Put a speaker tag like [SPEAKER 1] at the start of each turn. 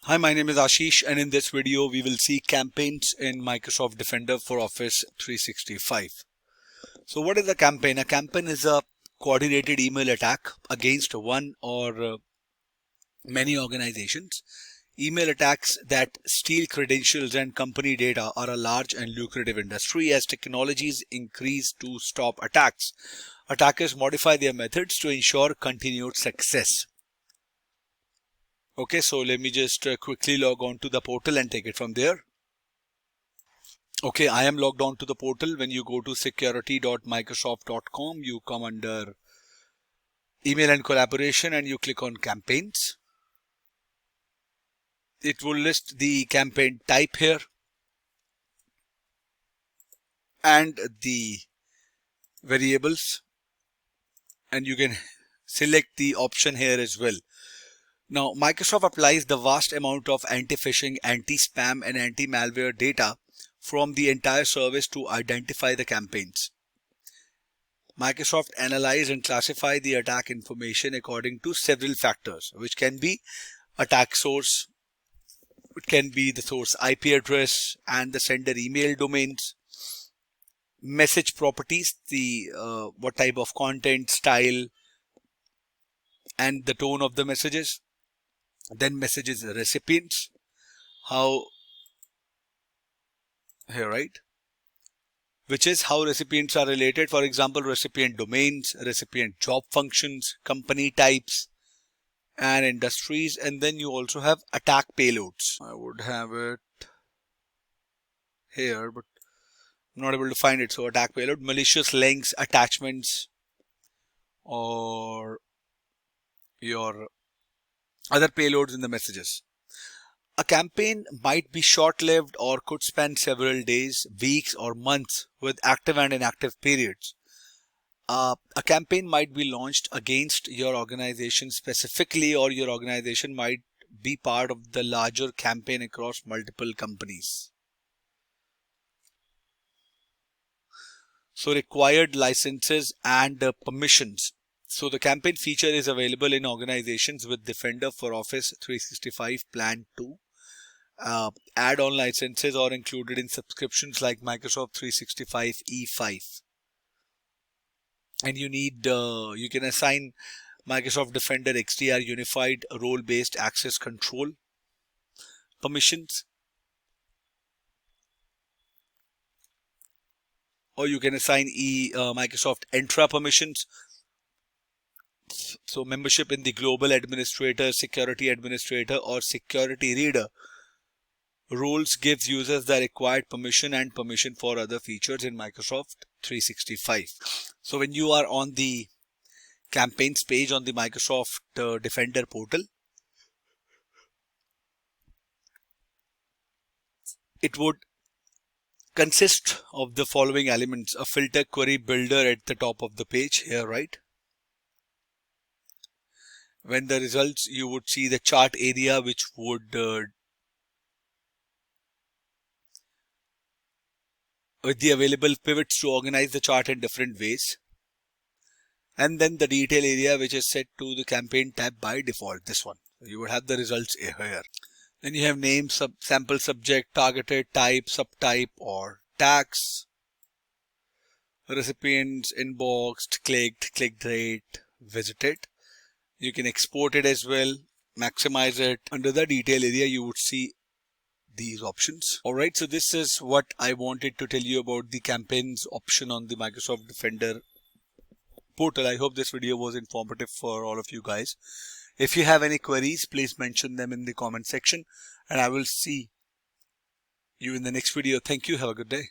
[SPEAKER 1] Hi, my name is Ashish, and in this video we will see campaigns in Microsoft Defender for Office 365. So what is a campaign? A campaign is a coordinated email attack against one or many organizations. Email attacks that steal credentials and company data are a large and lucrative industry. As technologies increase to stop attacks, attackers modify their methods to ensure continued success. Okay, so let me just quickly log on to the portal and take it from there. Okay, I am logged on to the portal. When you go to security.microsoft.com, you come under email and collaboration and you click on campaigns. It will list the campaign type here and the variables, and you can select the option here as well. Now, Microsoft applies the vast amount of anti-phishing, anti-spam and anti-malware data from the entire service to identify the campaigns. Microsoft analyze and classify the attack information according to several factors, which can be attack source, it can be the source IP address and the sender email domains, message properties, the what type of content, style and the tone of the messages. Then messages recipients, how here, right, which is how recipients are related. For example, recipient domains, recipient job functions, company types and industries. And then you also have attack payloads. I would have it here, but I'm not able to find it. So attack payload, malicious links, attachments, or your other payloads in the messages. A campaign might be short-lived or could span several days, weeks or months with active and inactive periods. A campaign might be launched against your organization specifically, or your organization might be part of the larger campaign across multiple companies. So required licenses and permissions. So the campaign feature is available in organizations with Defender for Office 365 Plan 2. Add-on licenses are included in subscriptions like Microsoft 365 E5. And you can assign Microsoft Defender XDR Unified Role-Based Access Control permissions. Or you can assign Microsoft Entra permissions. So membership in the Global Administrator, Security Administrator or Security Reader roles gives users the required permission and permission for other features in Microsoft 365. So when you are on the campaigns page on the Microsoft Defender portal, it would consist of the following elements: a filter query builder at the top of the page here, right? When the results, you would see the chart area, which would with the available pivots to organize the chart in different ways. And then the detail area, which is set to the campaign tab by default, this one. You would have the results here. Then you have name, sample subject, targeted, type, subtype or tags, recipients, inboxed, clicked rate, visited. You can export it as well, maximize it. Under the detail area, you would see these options. Alright, so this is what I wanted to tell you about the campaigns option on the Microsoft Defender portal. I hope this video was informative for all of you guys. If you have any queries, please mention them in the comment section and I will see you in the next video. Thank you. Have a good day.